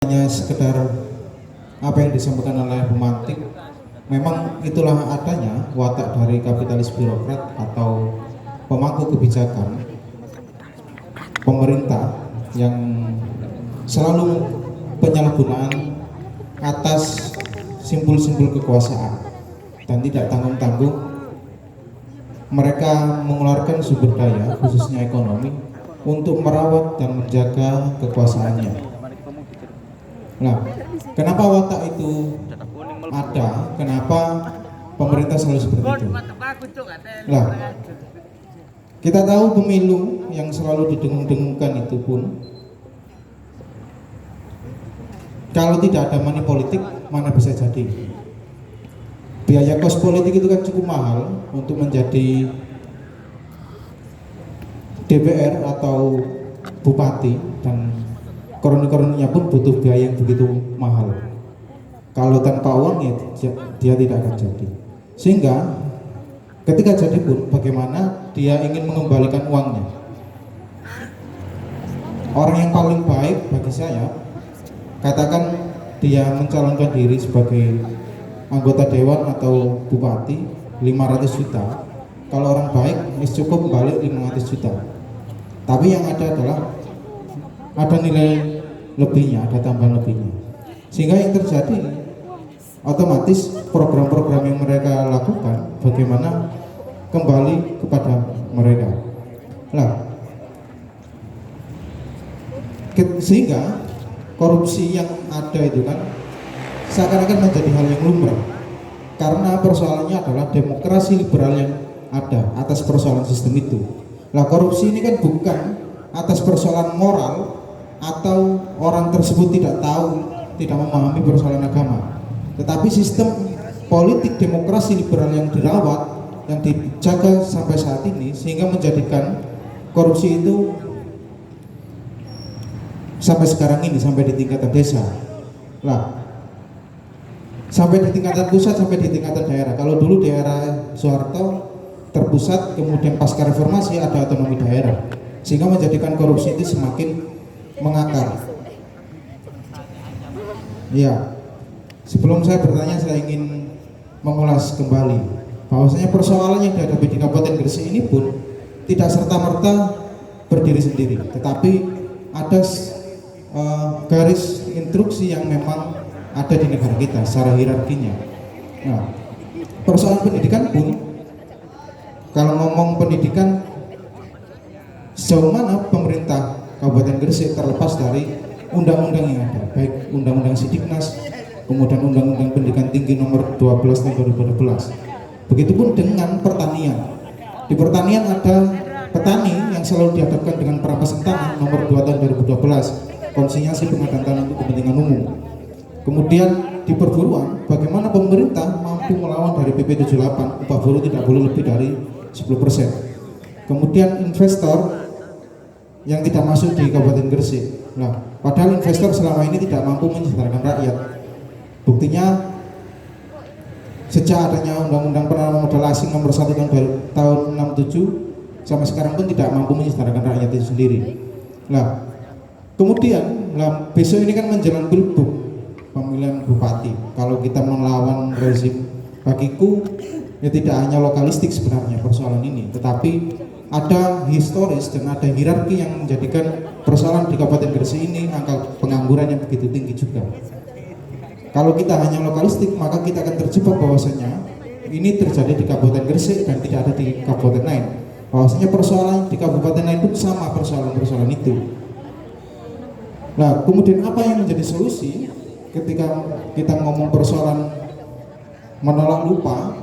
hanya sekedar apa yang disampaikan oleh pemantik. Memang itulah adanya watak dari kapitalis birokrat atau pemangku kebijakan pemerintah yang selalu penyalahgunaan atas simbol-simbol kekuasaan dan tidak tanggung-tanggung mereka mengeluarkan sumber daya khususnya ekonomi untuk merawat dan menjaga kekuasaannya. Nah, kenapa watak itu ada? Kenapa pemerintah selalu seperti itu? Nah, kita tahu pemilu yang selalu didengung-dengungkan itu pun kalau tidak ada money politik, mana bisa jadi? Biaya kos politik itu kan cukup mahal untuk menjadi DPR atau bupati, dan koroni-koroninya pun butuh biaya yang begitu mahal. Kalau tanpa uang ya dia tidak akan jadi. Sehingga ketika jadi pun bagaimana dia ingin mengembalikan uangnya. Orang yang paling baik bagi saya, katakan dia mencalonkan diri sebagai anggota dewan atau bupati 500 juta. Kalau orang baik cukup balik 500 juta. Tapi yang ada adalah ada nilai lebihnya, ada tambahan lebihnya. Sehingga yang terjadi otomatis program-program yang mereka lakukan bagaimana kembali kepada mereka. Nah, sehingga korupsi yang ada itu kan seakan-akan menjadi hal yang lumrah, karena persoalannya adalah demokrasi liberal yang ada atas persoalan sistem itu. Nah, korupsi ini kan bukan atas persoalan moral atau orang tersebut tidak tahu, tidak memahami persoalan agama, tetapi sistem politik demokrasi liberal yang dirawat, yang dijaga sampai saat ini, sehingga menjadikan korupsi itu sampai sekarang ini, sampai di tingkatan desa, lah, sampai di tingkatan pusat, sampai di tingkatan daerah. Kalau dulu di era Soeharto terpusat, kemudian pasca reformasi ada otonomi daerah, sehingga menjadikan korupsi itu semakin mengakar. Ya, sebelum saya bertanya, saya ingin mengulas kembali bahwasanya persoalan yang dihadapi di Kabupaten Gresik ini pun tidak serta-merta berdiri sendiri, tetapi ada garis instruksi yang memang ada di negara kita secara hierarkinya. Nah, persoalan pendidikan pun, kalau ngomong pendidikan, sejauh mana pemerintah Kabupaten Gresik terlepas dari undang-undang yang ada, baik undang-undang Sidiknas, kemudian undang-undang pendidikan tinggi nomor 12 tahun 2012. Begitupun dengan pertanian. Di pertanian ada petani yang selalu dihadapkan dengan perampasan tanah nomor 2 tahun 2012, konsinyasi pengadaan tanah untuk kepentingan umum. Kemudian di perburuan, bagaimana pemerintah mampu melawan dari PP 78, upah buruh tidak boleh lebih dari 10%. Kemudian investor yang tidak masuk di Kabupaten Gresik. Nah, padahal investor selama ini tidak mampu mensejahterakan rakyat. Buktinya sejak adanya Undang-Undang Penanaman Modal Asing nomor 1 tahun 67 sampai sekarang pun tidak mampu mensejahterakan rakyat itu sendiri. Nah, kemudian besok ini kan menjelang pilgub pemilihan bupati. Kalau kita melawan rezim, bagiku ya tidak hanya lokalistik sebenarnya persoalan ini, tetapi ada historis dan ada hierarki yang menjadikan persoalan di Kabupaten Gresik ini angka pengangguran yang begitu tinggi juga. Kalau kita hanya lokalistik, maka kita akan terjebak bahwasanya ini terjadi di Kabupaten Gresik dan tidak ada di kabupaten lain. Bahwasanya persoalan di kabupaten lain pun sama persoalan-persoalan itu. Nah, kemudian apa yang menjadi solusi ketika kita ngomong persoalan menolak lupa,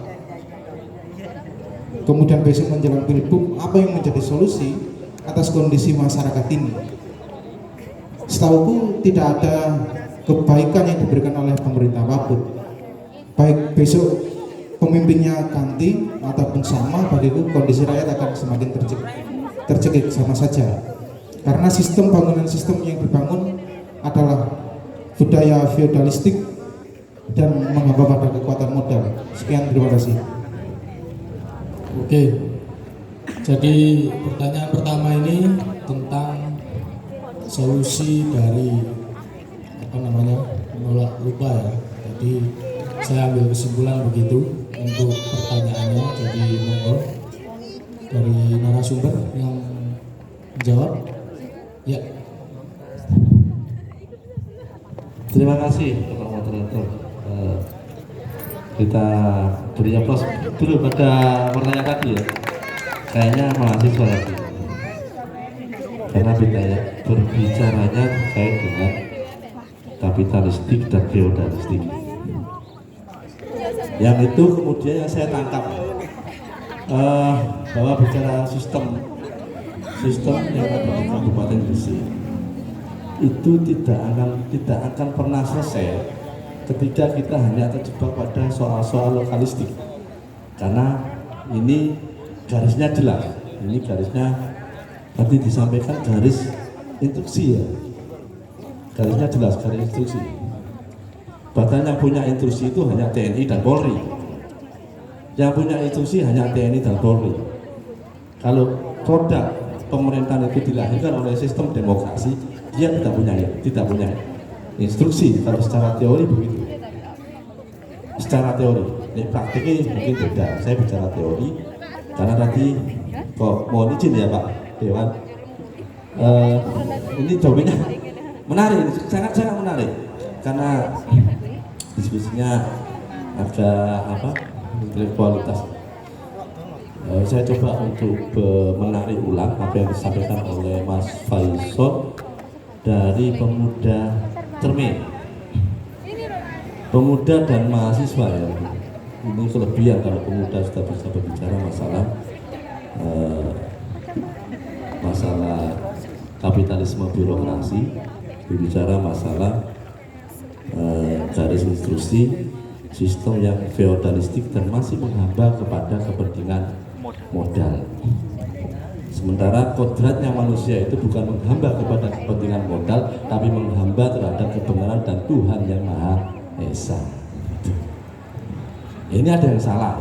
kemudian besok menjelang pilgub, apa yang menjadi solusi atas kondisi masyarakat ini? Setahuku tidak ada kebaikan yang diberikan oleh pemerintah apapun. Baik besok pemimpinnya ganti ataupun sama, bagiku kondisi rakyat akan semakin tercekik sama saja. Karena sistem bangunan sistem yang dibangun adalah budaya feodalistik dan menghamba pada kekuatan modal. Sekian, terima kasih. Oke, jadi pertanyaan pertama ini tentang solusi dari menolak lupa ya. Jadi saya ambil kesimpulan begitu untuk pertanyaannya. Jadi monggo dari narasumber yang menjawab. Ya. Terima kasih Bapak Moderator. Kita beri aplaus dulu pada pertanyaan tadi ya. Kayaknya mahasiswa lagi. Karena berbicaranya terkait dengan kapitalistik dan feodalistik. Yang itu kemudian yang saya tangkap bahwa bicara sistem yang ada di Kabupaten Gresik itu tidak akan pernah selesai ketika kita hanya terjebak pada soal-soal lokalistik, karena ini garisnya jelas, ini garisnya nanti disampaikan garis instruksi ya, garisnya jelas, garis instruksi. Bahkan yang punya instruksi itu hanya TNI dan Polri, yang punya instruksi hanya TNI dan Polri. Kalau produk pemerintahan itu dilahirkan oleh sistem demokrasi, dia tidak punya instruksi. Kalau secara teori begitu, secara teori. Ini praktiknya mungkin beda. Saya bicara teori karena tadi kok mohon izin ya Pak Dewan, ini jawabannya menarik, sangat menarik karena diskusinya agak intelektualitas. Saya coba untuk menarik ulang apa yang disampaikan oleh Mas Faisal dari pemuda Cermin, pemuda dan mahasiswa ya. Ini kelebihan kalau pemuda sudah bisa berbicara masalah kapitalisme birokrasi, berbicara masalah garis instruksi sistem yang feodalistik dan masih menghamba kepada kepentingan modal. Sementara kodratnya manusia itu bukan menghamba kepada kepentingan modal, tapi menghamba terhadap kebenaran dan Tuhan yang Maha Esa. Ini ada yang salah.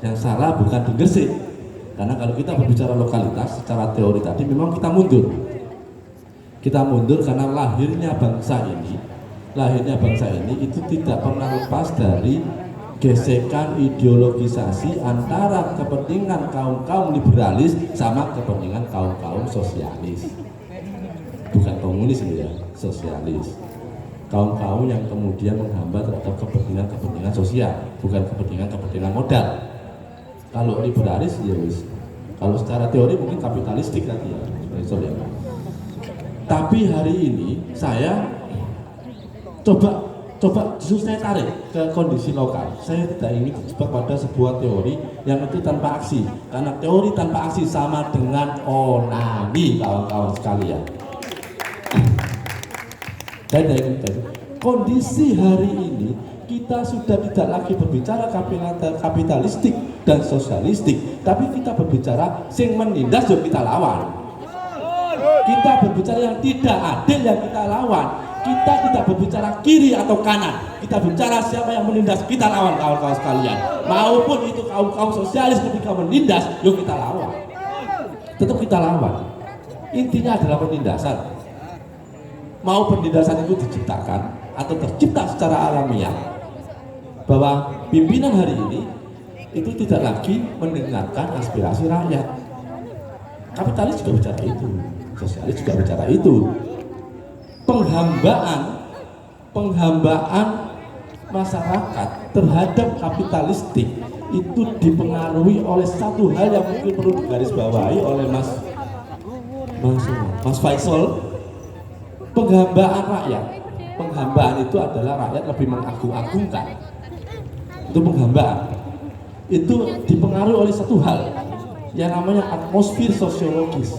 Yang salah bukan di Gresik, karena kalau kita berbicara lokalitas secara teori tadi memang kita mundur. Kita mundur karena lahirnya bangsa ini itu tidak pernah lepas dari gesekan ideologisasi antara kepentingan kaum liberalis sama kepentingan kaum sosialis. Bukan komunis ya, sosialis. Kaum yang kemudian menghamba terhadap kepentingan sosial, bukan kepentingan modal. Kalau liberalis ya wis. Kalau secara teori mungkin kapitalistik tadi ya. Tapi hari ini saya coba justru saya tarik ke kondisi lokal. Saya tidak ingin terjebak pada sebuah teori yang itu tanpa aksi, karena teori tanpa aksi sama dengan onani, kawan-kawan sekalian. Saya tidak ingin kondisi hari ini kita sudah tidak lagi berbicara kapitalistik dan sosialistik, tapi kita berbicara sing menindas yang kita lawan. Kita berbicara yang tidak adil yang kita lawan. Kita tidak berbicara kiri atau kanan, kita bicara siapa yang menindas, kita lawan kawan-kawan sekalian. Maupun itu kaum sosialis ketika menindas, yuk kita lawan. Tetap kita lawan. Intinya adalah penindasan. Mau penindasan itu diciptakan atau tercipta secara alamiah, bahwa pimpinan hari ini itu tidak lagi mendengarkan aspirasi rakyat. Kapitalis juga bicara itu, sosialis juga bicara itu. Penghambaan masyarakat terhadap kapitalistik itu dipengaruhi oleh satu hal yang mungkin perlu digarisbawahi oleh Mas Faisal. Penghambaan rakyat. Penghambaan itu adalah rakyat lebih mengagung-agungkan. Itu penghambaan. Itu dipengaruhi oleh satu hal yang namanya atmosfer sosiologis.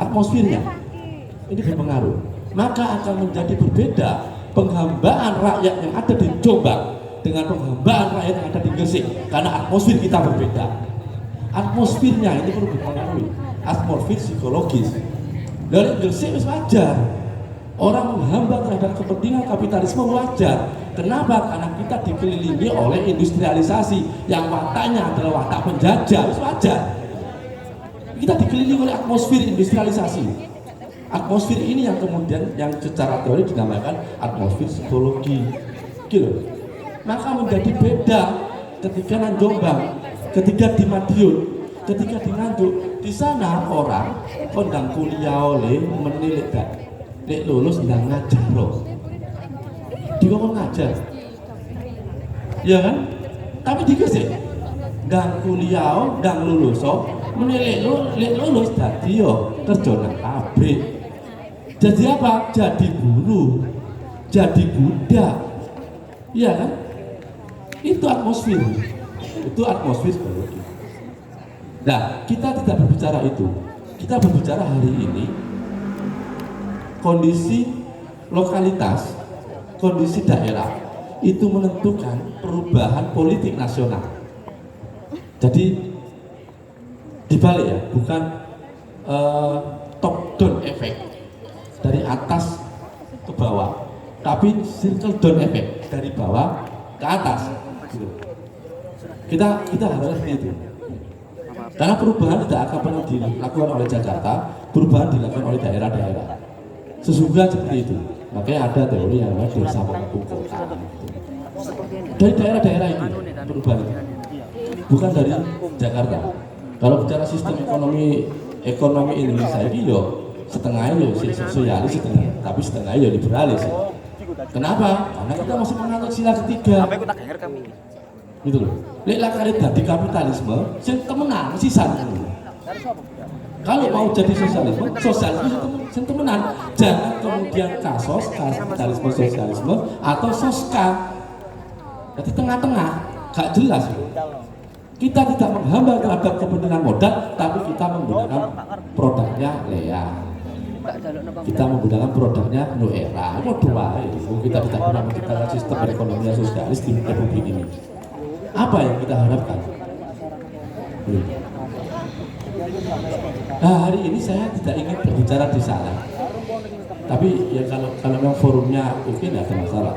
Atmosfernya ini berpengaruh. Maka akan menjadi berbeda penghambaan rakyat yang ada di Jombang dengan penghambaan rakyat yang ada di Gresik, karena atmosfer kita berbeda. Atmosfernya ini perlu dipengaruhi, atmosfer psikologis. Dari Gresik itu wajar, orang menghamba terhadap kepentingan kapitalisme wajar. Kenapa? Karena kita dikelilingi oleh industrialisasi yang wataknya adalah watak penjajah, itu wajar. Kita dikelilingi oleh atmosfer industrialisasi. Atmosfer ini yang kemudian yang secara teori dinamakan atmosfer psikologi, gitu. Maka menjadi beda ketika nang Jombang, ketika di Madiun, ketika di Nganjuk. Di sana orang kondang kuliah oleh menilik dak, lek lulus ndang ngajar loh. Dikon ngajar, ya kan? Tapi dikasih ndang kuliah, ndang lulus, menilik lulus dadi yo kerja nang pabrik. Jadi apa? Jadi guru, jadi budak, iya kan? Itu atmosfer psikologi. Nah, kita tidak berbicara itu. Kita berbicara hari ini kondisi lokalitas, kondisi daerah itu menentukan perubahan politik nasional. Jadi dibalik ya, bukan top down effect dari atas ke bawah, tapi circle down effect dari bawah ke atas. Gitu. Kita harus seperti itu. Karena perubahan tidak akan pernah dilakukan oleh Jakarta, perubahan dilakukan oleh daerah-daerah. Sesungguhnya seperti itu. Makanya ada teori yang namanya desa pengepung kota. Dari daerah-daerah ini perubahan itu. Bukan dari Jakarta. Kalau bicara sistem ekonomi Indonesia ini yo setengah yo sosialis setengah, tapi setengah yo liberalis. Kenapa? Karena kita masih menganut sila ketiga. Gitu loh. Lek lakare dadi kapitalisme, sing temenan sisan. Kalau mau jadi sosialisme sing temenan. Jangan kemudian kasos kapitalisme sosialisme atau soska. Jadi tengah-tengah, gak jelas. Kita tidak menghambat terhadap kepentingan modal, tapi kita menggunakan produknya Lea. Kita menggunakan produknya Nuera. Kita tidak pernah menciptakan sistem perekonomian sosialis di Republik ini. Apa yang kita harapkan? Nah, hari ini saya tidak ingin berbicara di sana. Tapi ya kalau memang forumnya oke, tidak ada masalah.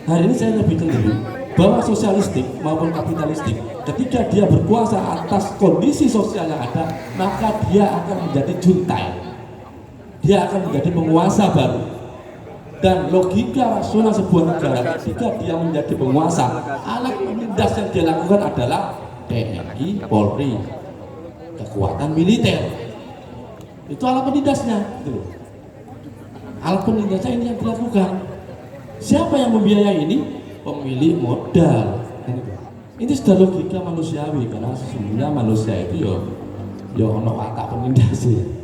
Hari ini saya lebih cenderung bahwa sosialistik maupun kapitalistik, ketika dia berkuasa atas kondisi sosial yang ada, maka dia akan menjadi juntai. Dia akan menjadi penguasa baru. Dan logika rasional sebuah negara ketika dia menjadi penguasa, alat penindas yang dia lakukan adalah TNI, Polri, kekuatan militer. Itu alat penindasnya, gitu. Alat penindasnya ini yang dilakukan. Siapa yang membiayai ini? Pemilik modal. Ini sudah logika manusiawi, karena sesungguhnya manusia itu yo ono watak penindasnya.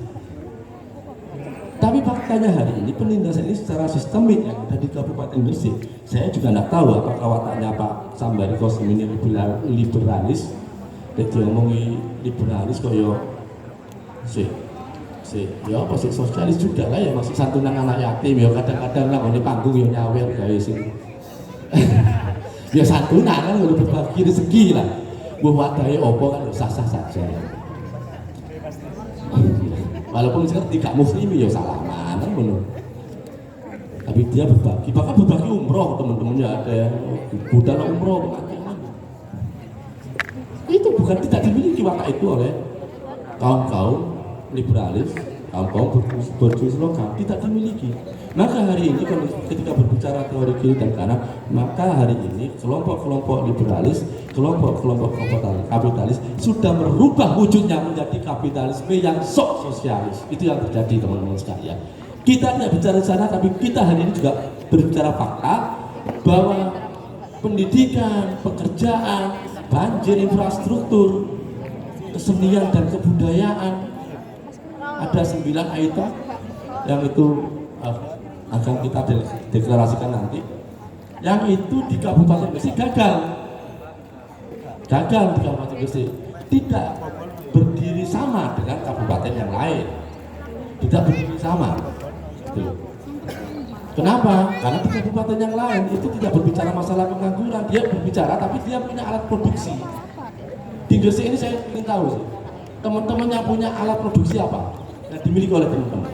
Tapi faktanya hari ini penindasan ini secara sistemik yang ada di Kabupaten Gresik. Saya juga tidak tahu apakah wataknya Pak Sambari Kosim ini liberalis. Jadi ngomongi liberalis kok yo ya apa sih sosialis juga lah ya, masih santunan anak yatim ya, kadang-kadang lah di panggung ya nyawer guys ini. Ya santunan kan udah berbagi rezeki lah. Buat wadai opo kan sah-sah saja. Walaupun sekarang tidak muslim ya salaman kan belum. Tapi dia berbagi, bahkan berbagi umroh teman-temannya, ada yang budal umroh pengajian. Itu bukan tidak dimiliki watak itu oleh kaum liberalis, kaum berjuang lokal, tidak dimiliki. Maka hari ini ketika berbicara teori kiri dan kanan, maka hari ini kelompok-kelompok liberalis, kelompok-kelompok kapitalis sudah merubah wujudnya menjadi kapitalisme yang sok sosialis. Itu yang terjadi teman-teman sekalian. Kita tidak bicara di sana, tapi kita hari ini juga berbicara fakta bahwa pendidikan, pekerjaan, banjir, infrastruktur, kesenian dan kebudayaan, ada 9 item yang itu akan kita deklarasikan nanti, yang itu di Kabupaten Gresik gagal di Kabupaten Gresik, tidak berdiri sama dengan kabupaten yang lain, tidak berdiri sama. Kenapa? Karena di kabupaten yang lain itu tidak berbicara masalah pengangguran, dia berbicara tapi dia punya alat produksi. Di Gresik ini saya ingin tahu sih, teman-teman yang punya alat produksi apa yang dimiliki oleh teman-teman.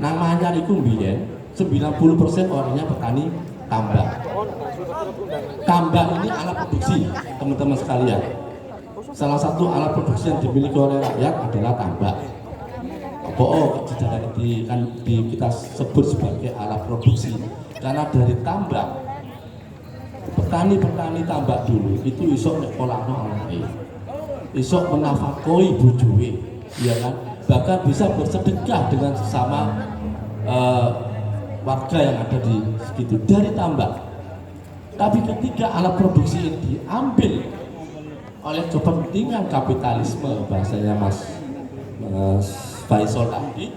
Namanya itu biyen 90% orangnya petani tambak. Tambak ini alat produksi, teman-teman sekalian. Salah satu alat produksi yang dimiliki oleh rakyat adalah tambak. kita sebut sebagai alat produksi, karena dari tambak petani tambak dulu itu isok nyekolahno anake, isok menafakoi bojoe, ya kan, bahkan bisa bersedekah dengan sesama warga yang ada di segitu dari tambak. Tapi ketika alat produksi ini diambil oleh kepentingan kapitalisme, bahasanya Mas Faisal tadi,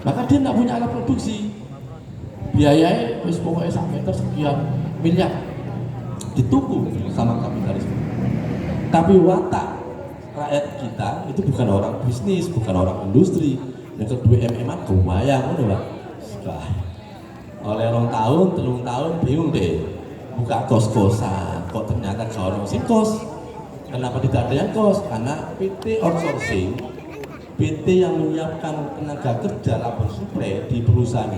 maka dia tidak punya alat produksi, biayanya wis pokoknya sampai sekian miliar ditunggu sama kapitalisme. Tapi watak rakyat kita itu bukan orang bisnis, bukan orang industri. Yang kedua MMA kebayang udah Pak. Oleh 2 tahun, 3 tahun bingung deh buka kos-kosan, kok ternyata gak ono sing kos. Kenapa tidak ada yang kos? Karena PT outsourcing, PT yang menyiapkan tenaga kerja labor supply di perusahaan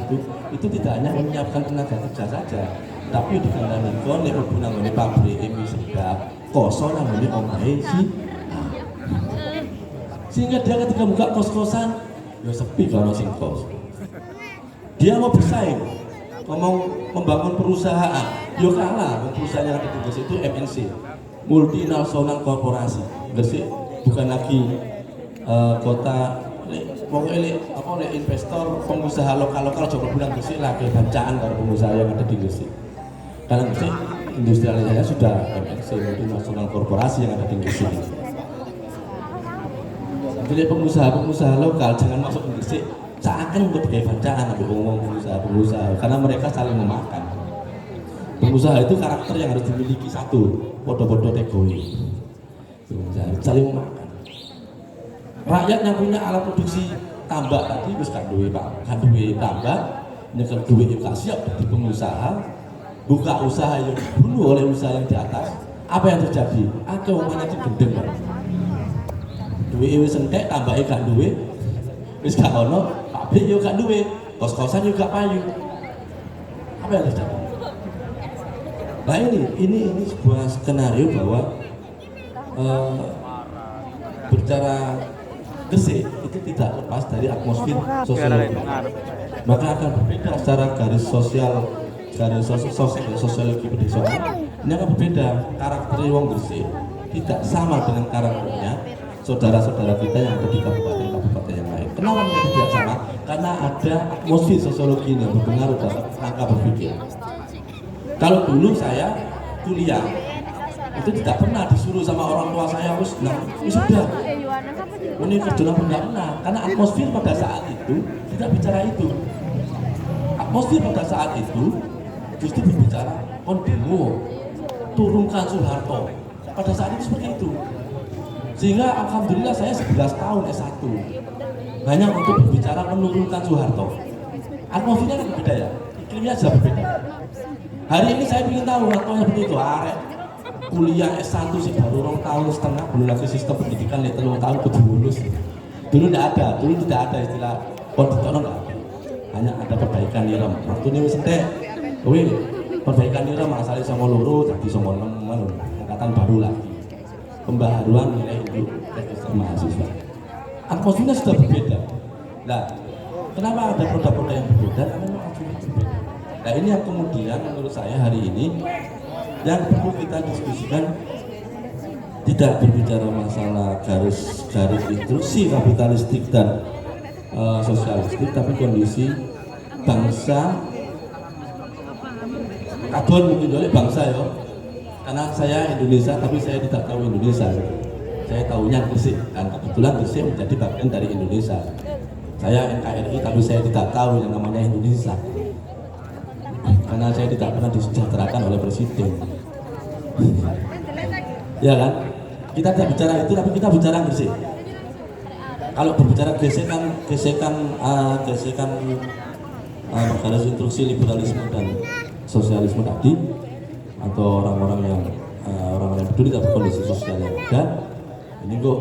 itu tidak hanya menyiapkan tenaga kerja saja, tapi dikandani kon nek mlebu nang pabrik ini sedap kosong nang ngene omahe sehingga dia ketika buka kos-kosan ya sepi kalau sing kos. Dia mau bersaing, mau membangun perusahaan, yo kalah. Perusahaan yang ada di Gresik itu MNC, multinasional korporasi. Gresik bukan lagi kota pokoknya investor, pengusaha lokal coba bilang Gresik lagi bacaan kalau pengusaha yang ada di Gresik. Karena Gresik industrialisasinya sudah MNC, multinasional korporasi yang ada di Gresik. Jadi pengusaha lokal jangan masuk ke Gresik, seakan buat kayak bacaan tapi ngomong pengusaha, karena mereka saling memakan. Pengusaha itu karakter yang harus dimiliki satu, bodoh-bodoh tegoy, saling memakan. Rakyat yang punya alat produksi tambak tadi terus kan duwe tambak, yang kedua itu siap jadi pengusaha, buka usaha yang dibunuh oleh usaha yang di atas. Apa yang terjadi? Ada omanya itu gendeng, duwe wis entek, tambake gak duwe, wis gak ono, pabrik yo gak duwe, kos-kosan juga payu. Apa yang terjadi? Nah ini sebuah skenario bahwa berbicara Gresik itu tidak lepas dari atmosfer sosiologi. Maka akan berbeda secara garis sosiologi pedesaan. Ini akan berbeda. Karakter wong Gresik tidak sama dengan karakternya saudara-saudara kita yang ada di kabupaten-kabupaten yang lain. Kenapa mereka tidak sama? Karena ada atmosfer sosiologi yang berpengaruh dalam rangka berpikir. Kalau dulu saya kuliah itu tidak pernah disuruh sama orang tua saya harus sudah ini kerja tidak pernah, karena atmosfer pada saat itu tidak bicara itu. Atmosfer pada saat itu justru berbicara demo, turunkan Soeharto. Pada saat itu seperti itu. Sehingga alhamdulillah saya 11 tahun S1 hanya untuk berbicara menurunkan Soeharto. Atmosfernya kan berbeda ya, iklimnya sudah berbeda. Hari ini saya ingin tahu waktunya begitu, arek kuliah S1 sih baru 2 tahun setengah, belum lagi sistem pendidikan nih 3 tahun kudu lulus. Dulu tidak ada istilah konditono, nggak ada. Hanya ada perbaikan nirem. Waktu ini wis entek, perbaikan nirem asalnya sama loro, jadi sama 6 angkatan baru lagi. Pembaharuan nilai untuk mahasiswa. Atmosfernya sudah berbeda. Nah, kenapa ada produk-produk yang berbeda? Karena memang atmosfernya berbeda. Nah ini yang kemudian menurut saya hari ini yang perlu kita diskusikan, tidak berbicara masalah garis instruksi kapitalistik dan sosialistik, tapi kondisi bangsa kabon mungkin oleh bangsa ya. Karena saya Indonesia tapi saya tidak tahu Indonesia, saya tahunya Gresik, dan kebetulan Gresik menjadi bagian dari Indonesia. Saya NKRI tapi saya tidak tahu yang namanya Indonesia, karena saya tidak pernah disejahterakan oleh presiden. Ya kan? Kita tidak bicara itu, tapi kita bicara Gresik. Kalau berbicara gesekan garis instruksi liberalisme dan sosialisme tadi, atau orang-orang yang peduli terhadap kondisi sosial yang ada, ini kok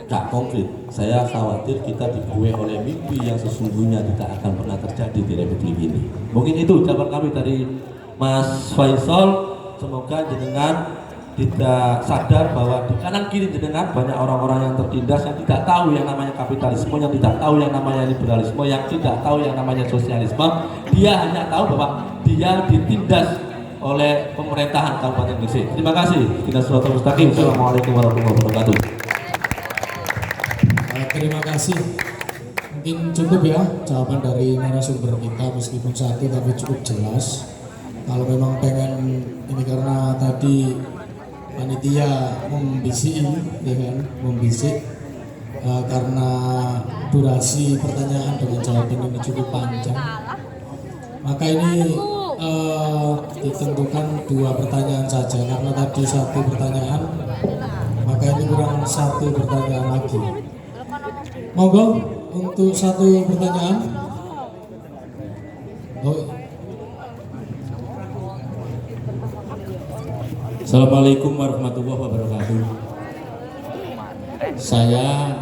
gak konkret. Saya khawatir kita dibuai oleh mimpi yang sesungguhnya tidak akan pernah terjadi di Republik ini. Mungkin itu jawaban kami dari Mas Faisal. Semoga jenengan tidak sadar bahwa di kanan kiri jenengan banyak orang-orang yang tertindas, yang tidak tahu yang namanya kapitalisme, yang tidak tahu yang namanya liberalisme, yang tidak tahu yang namanya sosialisme. Dia hanya tahu bahwa dia ditindas oleh pemerintahan Kabupaten Gresik. Terima kasih. Kita Suratul Mustaqim. Assalamualaikum warahmatullahi wabarakatuh. Terima kasih. Mungkin cukup ya jawaban dari narasumber kita, meskipun satu tapi cukup jelas. Kalau memang pengen ini, karena tadi panitia membisik, ya kan, membisik karena durasi pertanyaan dengan jawaban ini cukup panjang, maka ini ditentukan 2 pertanyaan saja, karena tadi 1 pertanyaan, maka ini kurang 1 pertanyaan lagi. Monggo untuk 1 pertanyaan. Assalamualaikum warahmatullahi wabarakatuh. Saya